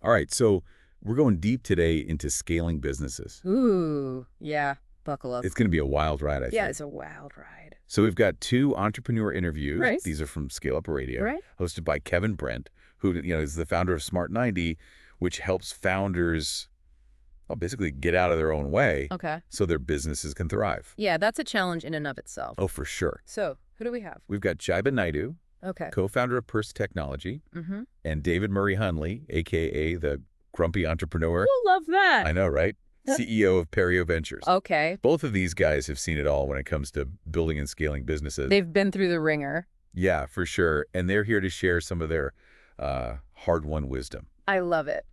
All right, so we're going deep today into scaling businesses. Ooh, yeah. Buckle up. It's going to be a wild ride, I think. Yeah, it's a wild ride. So we've got 2 entrepreneur interviews. Right. These are from ScaleUp Radio, Right. hosted by Kevin Brent, who is the founder of Smart 90, which helps founders basically get out of their own way so their businesses can thrive. Yeah, that's a challenge in and of itself. Oh, for sure. So, who do we have? We've got Jaipal, co-founder of Perse Technology, and David Murray-Hundley, a.k.a. the grumpy entrepreneur. Who love that? I know, right? CEO of Perse Ventures. Okay. Both of these guys have seen it all when it comes to building and scaling businesses. They've been through the ringer. Yeah, for sure. And they're here to share some of their hard-won wisdom. I love it.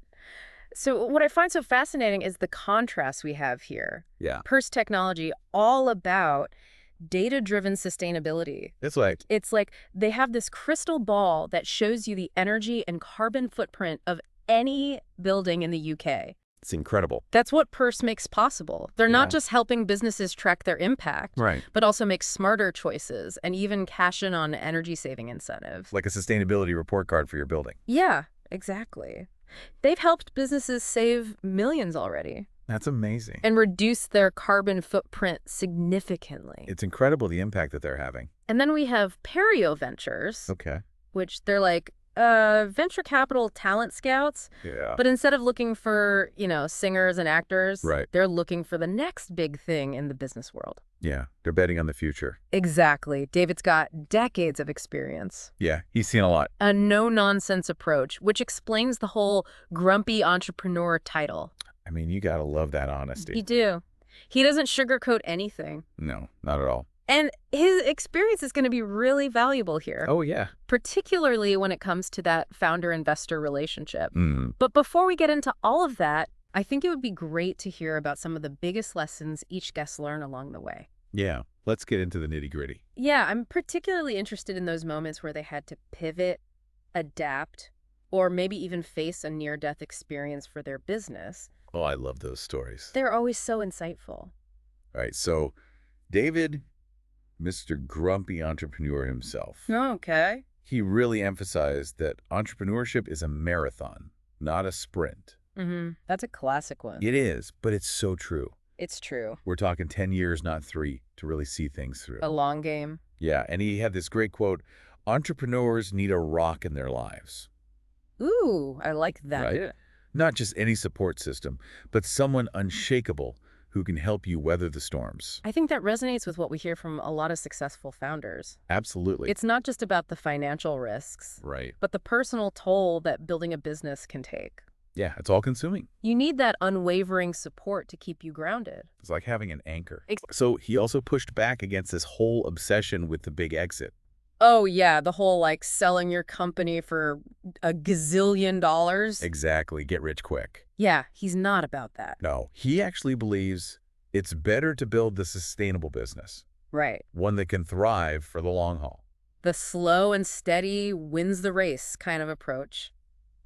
So what I find so fascinating is the contrast we have here. Yeah. Perse Technology, all about data-driven sustainability. It's like they have this crystal ball that shows you the energy and carbon footprint of any building in the UK. it's incredible. That's what Perse makes possible. They're not just helping businesses track their impact, but also make smarter choices and even cash in on energy-saving incentives. Like a sustainability report card for your building. Yeah, exactly. They've helped businesses save millions already. That's amazing. And reduce their carbon footprint significantly. It's incredible the impact that they're having. And then we have Perse Ventures, which they're like venture capital talent scouts. Yeah. But instead of looking for, singers and actors, Right. they're looking for the next big thing in the business world. Yeah, they're betting on the future. Exactly. David's got decades of experience. Yeah, he's seen a lot. A no-nonsense approach, which explains the whole grumpy entrepreneur title. I mean, you gotta love that honesty. You do. He doesn't sugarcoat anything. No, not at all. And his experience is going to be really valuable here. Oh, yeah. Particularly when it comes to that founder-investor relationship. Mm. But before we get into all of that, I think it would be great to hear about some of the biggest lessons each guest learned along the way. Yeah, let's get into the nitty-gritty. Yeah, I'm particularly interested in those moments where they had to pivot, adapt, or maybe even face a near-death experience for their business. Oh, I love those stories. They're always so insightful. All right, so David, Mr. Grumpy Entrepreneur himself. Okay. He really emphasized that entrepreneurship is a marathon, not a sprint. That's a classic one. It is, but it's so true. It's true. We're talking 10 years, not 3, to really see things through. A long game. Yeah, and he had this great quote, entrepreneurs need a rock in their lives. Ooh, I like that. Right? Not just any support system, but someone unshakable who can help you weather the storms. I think that resonates with what we hear from a lot of successful founders. Absolutely. It's not just about the financial risks, right, but the personal toll that building a business can take. Yeah, it's all consuming. You need that unwavering support to keep you grounded. It's like having an anchor. So he also pushed back against this whole obsession with the big exit. Oh, yeah, the whole, selling your company for a gazillion dollars. Exactly, get rich quick. Yeah, he's not about that. No, he actually believes it's better to build the sustainable business. Right. One that can thrive for the long haul. The slow and steady wins the race kind of approach.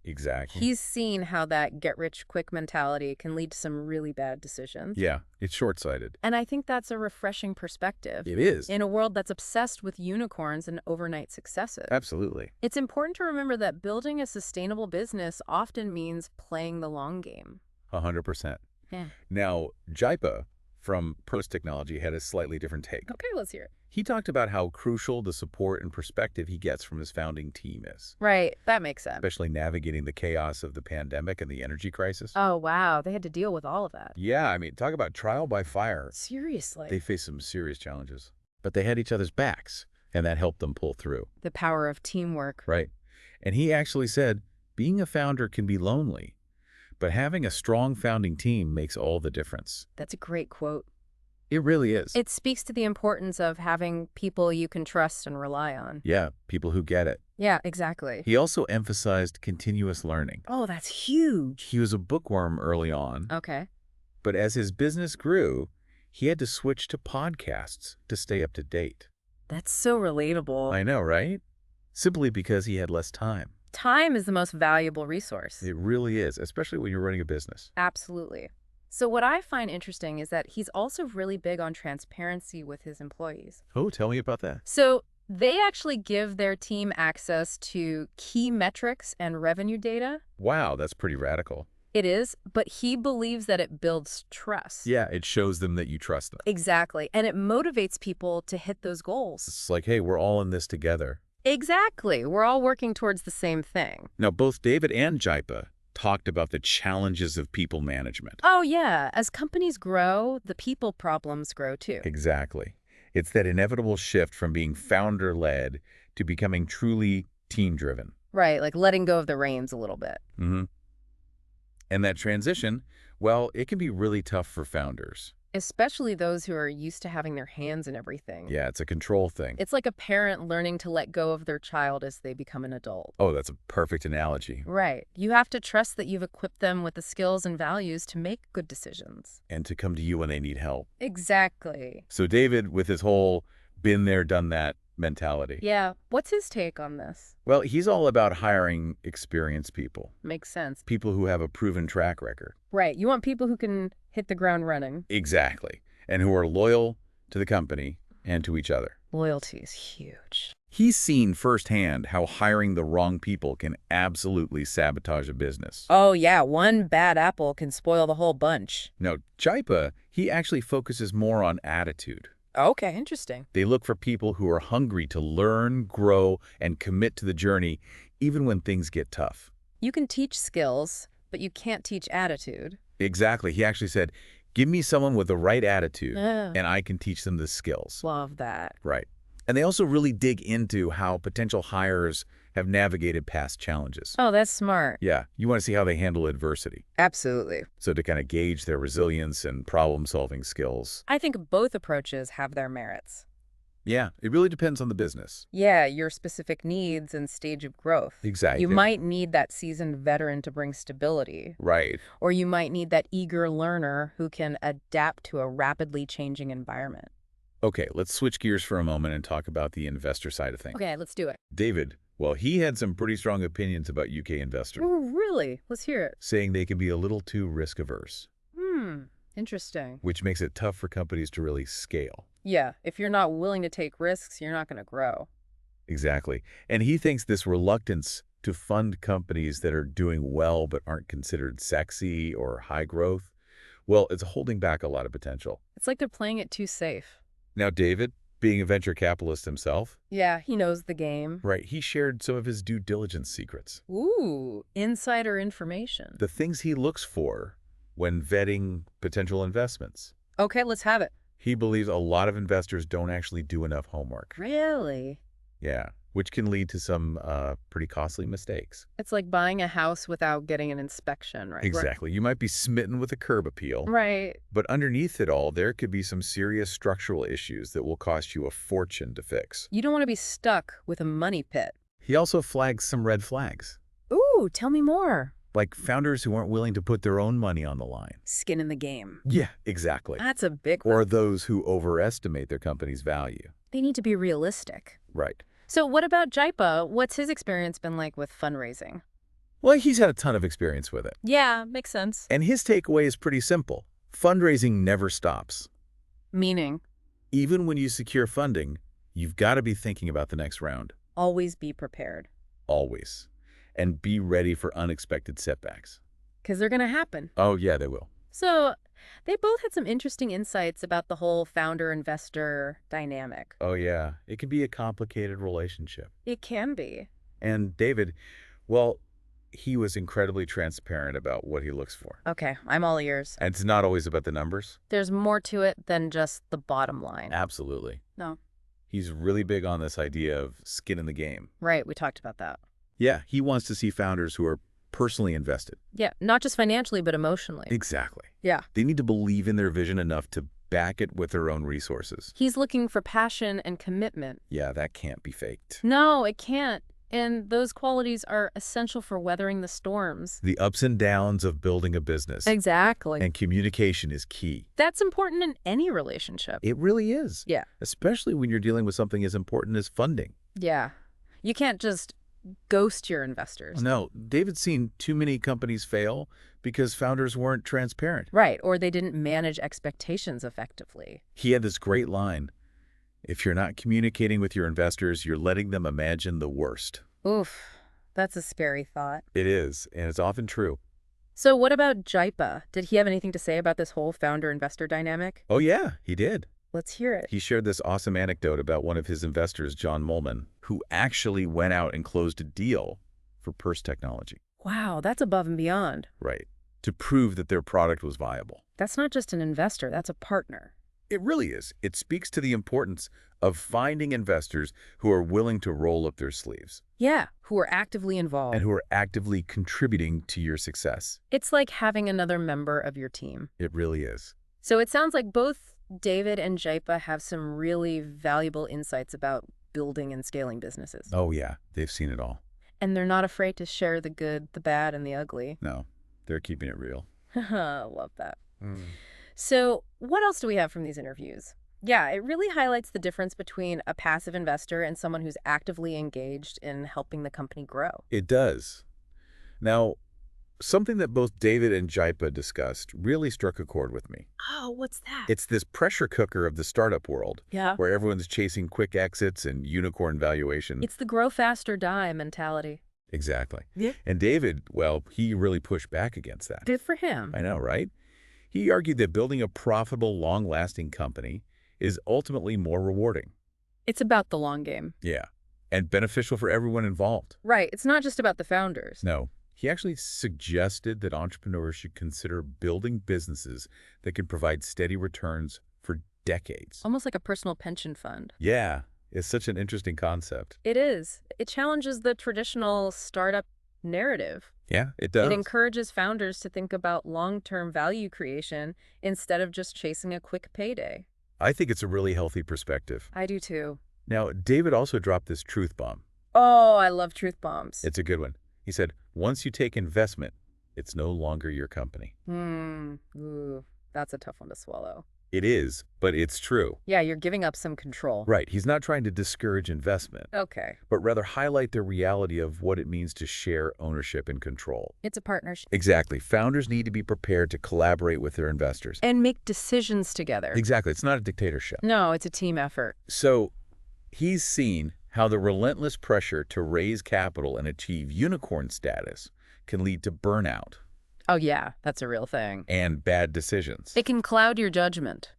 Exactly. He's seen how that get-rich-quick mentality can lead to some really bad decisions. Yeah, it's short-sighted. And I think that's a refreshing perspective. It is. In a world that's obsessed with unicorns and overnight successes. Absolutely. It's important to remember that building a sustainable business often means playing the long game. 100%. Yeah. Now, Jaipal from Perse Technology had a slightly different take. Okay, let's hear it. He talked about how crucial the support and perspective he gets from his founding team is. Right, that makes sense. Especially navigating the chaos of the pandemic and the energy crisis. Oh, wow, they had to deal with all of that. Yeah, I mean, talk about trial by fire. Seriously. They faced some serious challenges. But they had each other's backs, and that helped them pull through. The power of teamwork. Right. And he actually said, being a founder can be lonely, but having a strong founding team makes all the difference. That's a great quote. It really is. It speaks to the importance of having people you can trust and rely on. Yeah, people who get it. Yeah, exactly. He also emphasized continuous learning. Oh, that's huge. He was a bookworm early on. Okay. But as his business grew, he had to switch to podcasts to stay up to date. That's so relatable. I know, right? Simply because he had less time. Time is the most valuable resource. It really is, especially when you're running a business. Absolutely. So what I find interesting is that he's also really big on transparency with his employees. Oh, tell me about that. So They actually give their team access to key metrics and revenue data. Wow, that's pretty radical. It is, but he believes that it builds trust. Yeah, it shows them that you trust them. Exactly, and it motivates people to hit those goals. It's like, hey, we're all in this together. Exactly. We're all working towards the same thing. Now, both David and Jaipal talked about the challenges of people management. Oh, yeah. As companies grow, the people problems grow too. Exactly. It's that inevitable shift from being founder-led to becoming truly team-driven. Right, like letting go of the reins a little bit. Mm-hmm. And that transition, well, it can be really tough for founders. Especially those who are used to having their hands in everything. Yeah, it's a control thing. It's like a parent learning to let go of their child as they become an adult. Oh, that's a perfect analogy. Right. You have to trust that you've equipped them with the skills and values to make good decisions. And to come to you when they need help. Exactly. So David, with his whole been there, done that mentality. Yeah. What's his take on this? Well, he's all about hiring experienced people. Makes sense. People who have a proven track record. Right. You want people who can hit the ground running. Exactly. And who are loyal to the company and to each other. Loyalty is huge. He's seen firsthand how hiring the wrong people can absolutely sabotage a business. Oh, yeah. One bad apple can spoil the whole bunch. Now, Jaipal, he actually focuses more on attitude. Okay, interesting. They look for people who are hungry to learn, grow, and commit to the journey, even when things get tough. You can teach skills, but you can't teach attitude. Exactly. He actually said, give me someone with the right attitude, and I can teach them the skills. Love that. Right. And they also really dig into how potential hires have navigated past challenges. Oh, that's smart. Yeah. You want to see how they handle adversity. Absolutely. So to kind of gauge their resilience and problem-solving skills. I think both approaches have their merits. Yeah, it really depends on the business. Yeah, your specific needs and stage of growth. Exactly. You might need that seasoned veteran to bring stability. Right. Or you might need that eager learner who can adapt to a rapidly changing environment. Okay, let's switch gears for a moment and talk about the investor side of things. Okay, let's do it. David, well, he had some pretty strong opinions about UK investors. Oh, really? Let's hear it. Saying they can be a little too risk-averse. Interesting. Which makes it tough for companies to really scale. Yeah, if you're not willing to take risks, you're not going to grow. Exactly. And he thinks this reluctance to fund companies that are doing well but aren't considered sexy or high growth, well, it's holding back a lot of potential. It's like they're playing it too safe. Now, David, being a venture capitalist himself. Yeah, he knows the game. Right. He shared some of his due diligence secrets. Ooh, insider information. The things he looks for when vetting potential investments. Okay, let's have it. He believes a lot of investors don't actually do enough homework. Really? Yeah, which can lead to some pretty costly mistakes. It's like buying a house without getting an inspection, right? Exactly. You might be smitten with a curb appeal. Right. But underneath it all, there could be some serious structural issues that will cost you a fortune to fix. You don't want to be stuck with a money pit. He also flags some red flags. Ooh, tell me more. Like founders who aren't willing to put their own money on the line. Skin in the game. Yeah, exactly. That's a big one. Or those who overestimate their company's value. They need to be realistic. Right. So what about Jaipal? What's his experience been like with fundraising? Well, he's had a ton of experience with it. Yeah, makes sense. And his takeaway is pretty simple. Fundraising never stops. Meaning? Even when you secure funding, you've got to be thinking about the next round. Always be prepared. Always. And be ready for unexpected setbacks. Because they're going to happen. Oh, yeah, they will. So they both had some interesting insights about the whole founder-investor dynamic. Oh, yeah. It can be a complicated relationship. It can be. And David, well, he was incredibly transparent about what he looks for. Okay, I'm all ears. And it's not always about the numbers. There's more to it than just the bottom line. Absolutely. No. He's really big on this idea of skin in the game. Right, we talked about that. Yeah, he wants to see founders who are personally invested. Yeah, not just financially, but emotionally. Exactly. Yeah. They need to believe in their vision enough to back it with their own resources. He's looking for passion and commitment. Yeah, that can't be faked. No, it can't. And those qualities are essential for weathering the storms. The ups and downs of building a business. Exactly. And communication is key. That's important in any relationship. It really is. Yeah. Especially when you're dealing with something as important as funding. Yeah. You can't just ghost your investors. No, David's seen too many companies fail because founders weren't transparent. Right, or they didn't manage expectations effectively. He had this great line. If you're not communicating with your investors, you're letting them imagine the worst. Oof, that's a scary thought. It is, and it's often true. So what about Jaipal? Did he have anything to say about this whole founder-investor dynamic? Oh yeah, he did. Let's hear it. He shared this awesome anecdote about one of his investors, John Mullman, who actually went out and closed a deal for Perse Technology. Wow, that's above and beyond. Right. To prove that their product was viable. That's not just an investor, that's a partner. It really is. It speaks to the importance of finding investors who are willing to roll up their sleeves. Yeah, who are actively involved. And who are actively contributing to your success. It's like having another member of your team. It really is. So it sounds like both David and Jaipal have some really valuable insights about building and scaling businesses. Oh yeah, they've seen it all. And they're not afraid to share the good, the bad, and the ugly. No, they're keeping it real. Love that. So what else do we have from these interviews? Yeah, it really highlights the difference between a passive investor and someone who's actively engaged in helping the company grow. It does. Now, something that both David and Jaipal discussed really struck a chord with me. Oh, what's that? It's this pressure cooker of the startup world. Yeah. Where everyone's chasing quick exits and unicorn valuation. It's the grow fast or die mentality. Exactly. Yeah. And David, well, he really pushed back against that. Good for him. I know, right? He argued that building a profitable, long-lasting company is ultimately more rewarding. It's about the long game. Yeah. And beneficial for everyone involved. Right. It's not just about the founders. No. He actually suggested that entrepreneurs should consider building businesses that can provide steady returns for decades. Almost like a personal pension fund. Yeah. It's such an interesting concept. It is. It challenges the traditional startup narrative. Yeah, it does. It encourages founders to think about long-term value creation instead of just chasing a quick payday. I think it's a really healthy perspective. I do too. Now, David also dropped this truth bomb. Oh, I love truth bombs. It's a good one. He said, once you take investment, it's no longer your company. Ooh, that's a tough one to swallow. It is, but it's true. Yeah, you're giving up some control. Right. He's not trying to discourage investment. Okay. But rather highlight the reality of what it means to share ownership and control. It's a partnership. Exactly. Founders need to be prepared to collaborate with their investors. And make decisions together. Exactly. It's not a dictatorship. No, it's a team effort. So he's seen how the relentless pressure to raise capital and achieve unicorn status can lead to burnout. Oh, yeah, that's a real thing. And bad decisions. It can cloud your judgment.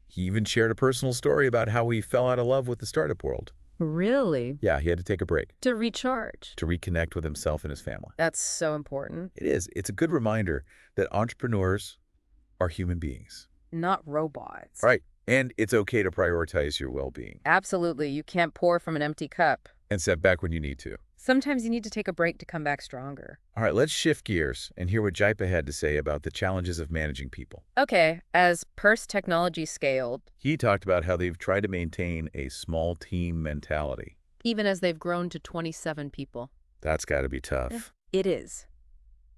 He even shared a personal story about how he fell out of love with the startup world. Really? Yeah, he had to take a break. To recharge. To reconnect with himself and his family. That's so important. It is. It's a good reminder that entrepreneurs are human beings. Not robots. Right. And it's okay to prioritize your well-being. Absolutely. You can't pour from an empty cup. And step back when you need to. Sometimes you need to take a break to come back stronger. All right, let's shift gears and hear what Jaipal had to say about the challenges of managing people. Okay, as Perse Technology scaled, He talked about how they've tried to maintain a small team mentality. Even as they've grown to 27 people. That's got to be tough. It is.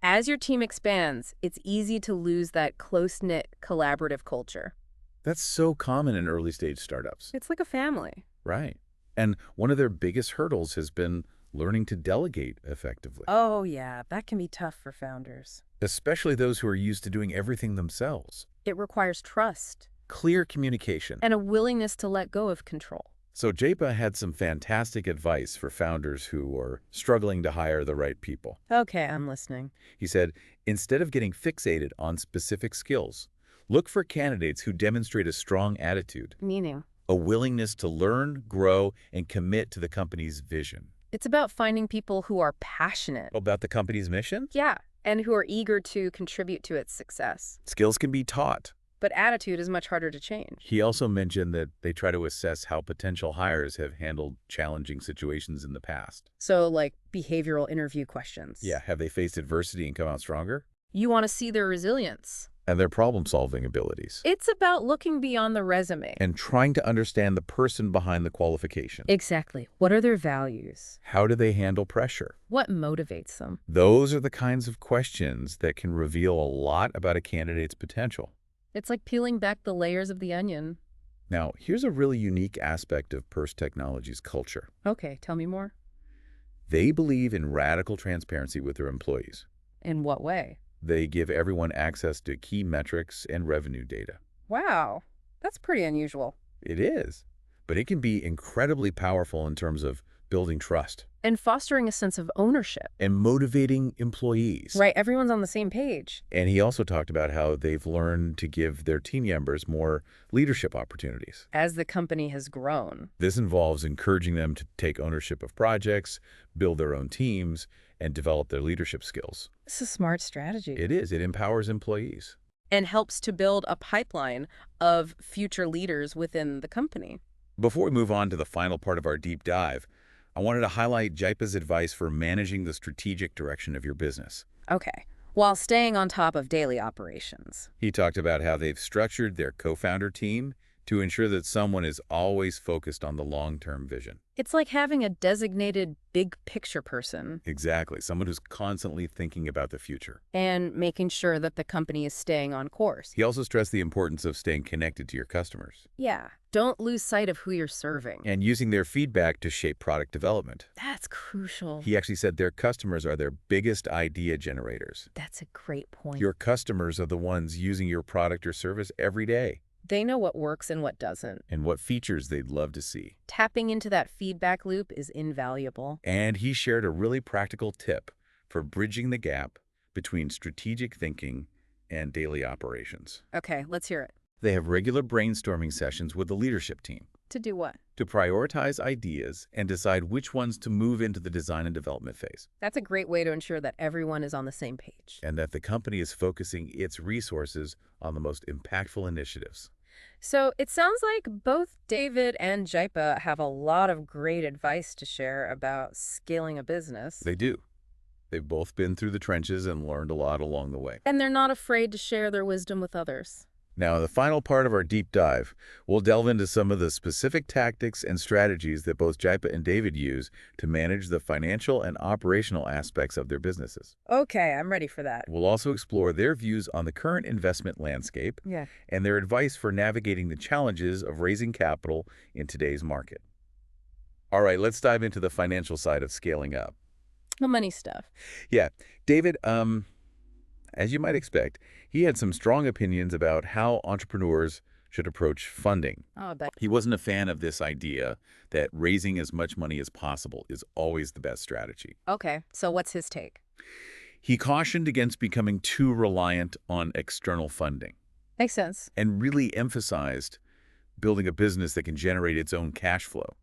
As your team expands, it's easy to lose that close-knit, collaborative culture. That's so common in early-stage startups. It's like a family. Right. And one of their biggest hurdles has been learning to delegate effectively. Oh, yeah, that can be tough for founders. Especially those who are used to doing everything themselves. It requires trust. Clear communication. And a willingness to let go of control. So Jaipal had some fantastic advice for founders who are struggling to hire the right people. Okay, I'm listening. He said, instead of getting fixated on specific skills, look for candidates who demonstrate a strong attitude. Meaning? A willingness to learn, grow, and commit to the company's vision. It's about finding people who are passionate. About the company's mission? Yeah, and who are eager to contribute to its success. Skills can be taught. But attitude is much harder to change. He also mentioned that they try to assess how potential hires have handled challenging situations in the past. So, like behavioral interview questions. Yeah, have they faced adversity and come out stronger? You want to see their resilience. And their problem-solving abilities. It's about looking beyond the resume. And trying to understand the person behind the qualification. Exactly. What are their values? How do they handle pressure? What motivates them? Those are the kinds of questions that can reveal a lot about a candidate's potential. It's like peeling back the layers of the onion. Now, here's a really unique aspect of Perse Technology's culture. Okay, tell me more. They believe in radical transparency with their employees. In what way? They give everyone access to key metrics and revenue data. Wow, that's pretty unusual. It is. but it can be incredibly powerful in terms of building trust And fostering a sense of ownership. and motivating employees. Right, everyone's on the same page. And he also talked about how they've learned to give their team members more leadership opportunities. As the company has grown. This involves encouraging them to take ownership of projects, build their own teams, and develop their leadership skills. It's a smart strategy. It is. It empowers employees. And helps to build a pipeline of future leaders within the company. Before we move on to the final part of our deep dive, I wanted to highlight Jaipal's advice for managing the strategic direction of your business. Okay, while staying on top of daily operations. He talked about how they've structured their co-founder team to ensure that someone is always focused on the long-term vision. It's like having a designated big picture person. Exactly. Someone who's constantly thinking about the future. And making sure that the company is staying on course. He also stressed the importance of staying connected to your customers. Yeah, don't lose sight of who you're serving. And using their feedback to shape product development. That's crucial. He actually said their customers are their biggest idea generators. That's a great point. Your customers are the ones using your product or service every day. They know what works and what doesn't. And what features they'd love to see. Tapping into that feedback loop is invaluable. And he shared a really practical tip for bridging the gap between strategic thinking and daily operations. Okay, let's hear it. They have regular brainstorming sessions with the leadership team To do what? to prioritize ideas and decide which ones to move into the design and development phase, That's a great way to ensure that everyone is on the same page. and that the company is focusing its resources on the most impactful initiatives. So it sounds like both David and Jaipal have a lot of great advice to share about scaling a business. They do. They've both been through the trenches and learned a lot along the way. And they're not afraid to share their wisdom with others. Now, in the final part of our deep dive, we'll delve into some of the specific tactics and strategies that both Jaipal and David use to manage the financial and operational aspects of their businesses. Okay, I'm ready for that. We'll also explore their views on the current investment landscape Yeah. and their advice for navigating the challenges of raising capital in today's market. All right, let's dive into the financial side of scaling up. The money stuff. Yeah, David, as you might expect, he had some strong opinions about how entrepreneurs should approach funding. Oh, but He wasn't a fan of this idea that raising as much money as possible is always the best strategy. okay. So what's his take? He cautioned against becoming too reliant on external funding Makes sense. and really emphasized building a business that can generate its own cash flow.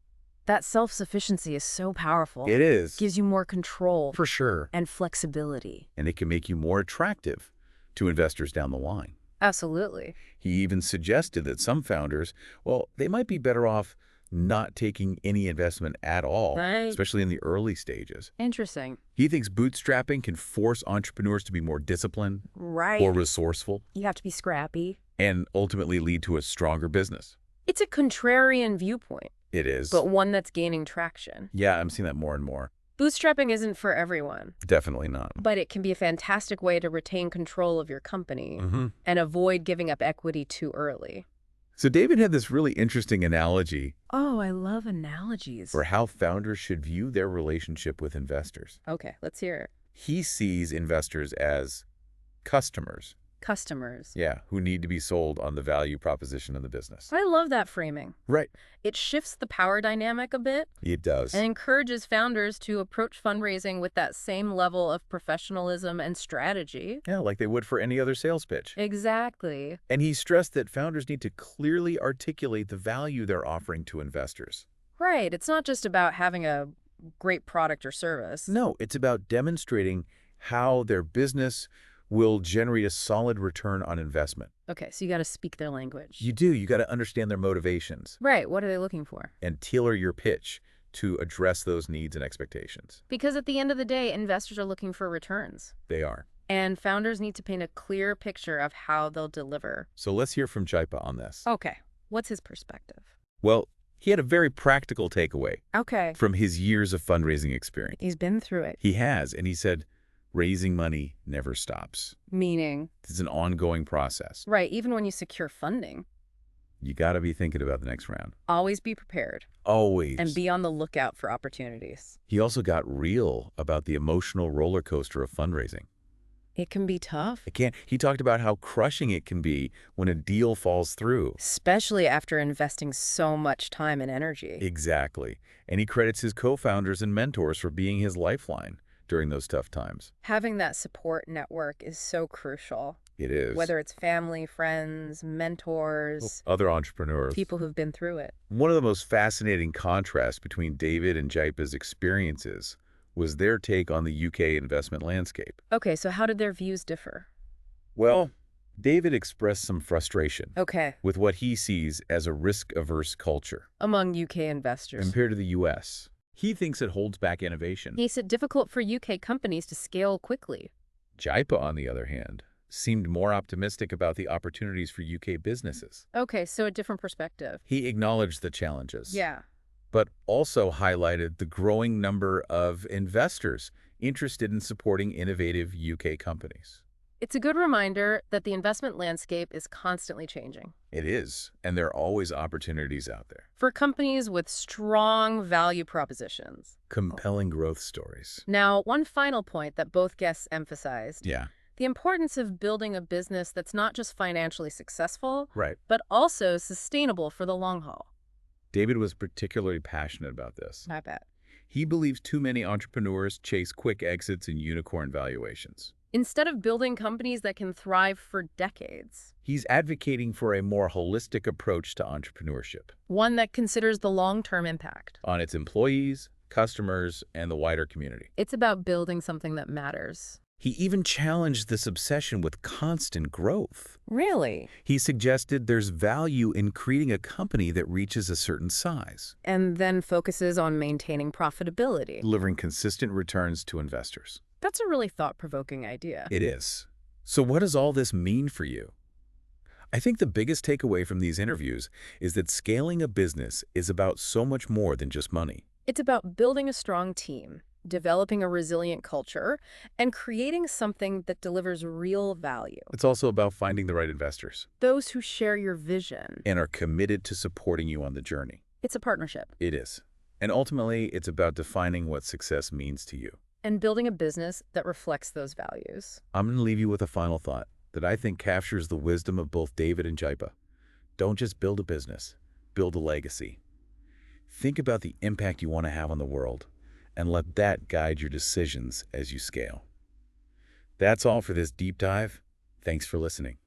That self-sufficiency is so powerful. It is. Gives you more control For sure. and flexibility. And it can make you more attractive to investors down the line. Absolutely. He even suggested that some founders, well, they might be better off not taking any investment at all, Right. especially in the early stages. Interesting. He thinks bootstrapping can force entrepreneurs to be more disciplined Right. or resourceful You have to be scrappy. and ultimately lead to a stronger business. It's a contrarian viewpoint, It is. but one that's gaining traction. Yeah, I'm seeing that more and more. Bootstrapping isn't for everyone, Definitely not. but it can be a fantastic way to retain control of your company Mm-hmm. and avoid giving up equity too early. So David had this really interesting analogy Oh, I love analogies. for how founders should view their relationship with investors. Okay, let's hear it. He sees investors as customers, Customers. yeah, who need to be sold on the value proposition of the business. I love that framing. Right. It shifts the power dynamic a bit It does. and encourages founders to approach fundraising with that same level of professionalism and strategy. Yeah, like they would for any other sales pitch. Exactly. And he stressed that founders need to clearly articulate the value they're offering to investors. Right. It's not just about having a great product or service. No, it's about demonstrating how their business will generate a solid return on investment. Okay, so you got to speak their language. You do. You got to understand their motivations Right. What are they looking for? and tailor your pitch to address those needs and expectations. Because at the end of the day, investors are looking for returns. They are. And founders need to paint a clear picture of how they'll deliver. So let's hear from Jaipal on this. Okay. What's his perspective? Well, he had a very practical takeaway Okay. from his years of fundraising experience. He's been through it. He has, and he said, raising money never stops. Meaning? It's an ongoing process. Right. Even when you secure funding, You got to be thinking about the next round. always be prepared Always. and be on the lookout for opportunities. He also got real about the emotional roller coaster of fundraising. It can be tough, It can't. He talked about how crushing it can be when a deal falls through. especially after investing so much time and energy. Exactly. And he credits his co-founders and mentors for being his lifeline during those tough times. Having that support network is so crucial, It is. whether it's family, friends, mentors, Other entrepreneurs. people who've been through it. One of the most fascinating contrasts between David and Jaipal's experiences was their take on the UK investment landscape. Okay, so how did their views differ? Well, David expressed some frustration Okay, with what he sees as a risk-averse culture among UK investors. compared to the U.S. He thinks it holds back innovation. He makes it difficult for UK companies to scale quickly. Jaipal, on the other hand, seemed more optimistic about the opportunities for UK businesses. Okay, so a different perspective. He acknowledged the challenges, Yeah. but also highlighted the growing number of investors interested in supporting innovative UK companies. It's a good reminder that the investment landscape is constantly changing. It is, and there are always opportunities out there. For companies with strong value propositions. Compelling growth stories. Now, one final point that both guests emphasized, Yeah, the importance of building a business that's not just financially successful, right. but also sustainable for the long haul. David was particularly passionate about this. I bet. He believes too many entrepreneurs chase quick exits and unicorn valuations. Instead of building companies that can thrive for decades, He's advocating for a more holistic approach to entrepreneurship one that considers the long-term impact. on its employees, customers, and the wider community. It's about building something that matters. He even challenged this obsession with constant growth. Really? He suggested there's value in creating a company that reaches a certain size, And then focuses on maintaining profitability. delivering consistent returns to investors. That's a really thought-provoking idea. It is. So what does all this mean for you? I think the biggest takeaway from these interviews is that scaling a business is about so much more than just money. It's about building a strong team, developing a resilient culture, and creating something that delivers real value. It's also about finding the right investors Those who share your vision. and are committed to supporting you on the journey. It's a partnership. It is. And ultimately, it's about defining what success means to you. And building a business that reflects those values. I'm going to leave you with a final thought that I think captures the wisdom of both David and Jaipal. Don't just build a business, build a legacy. Think about the impact you want to have on the world, and let that guide your decisions as you scale. That's all for this deep dive. Thanks for listening.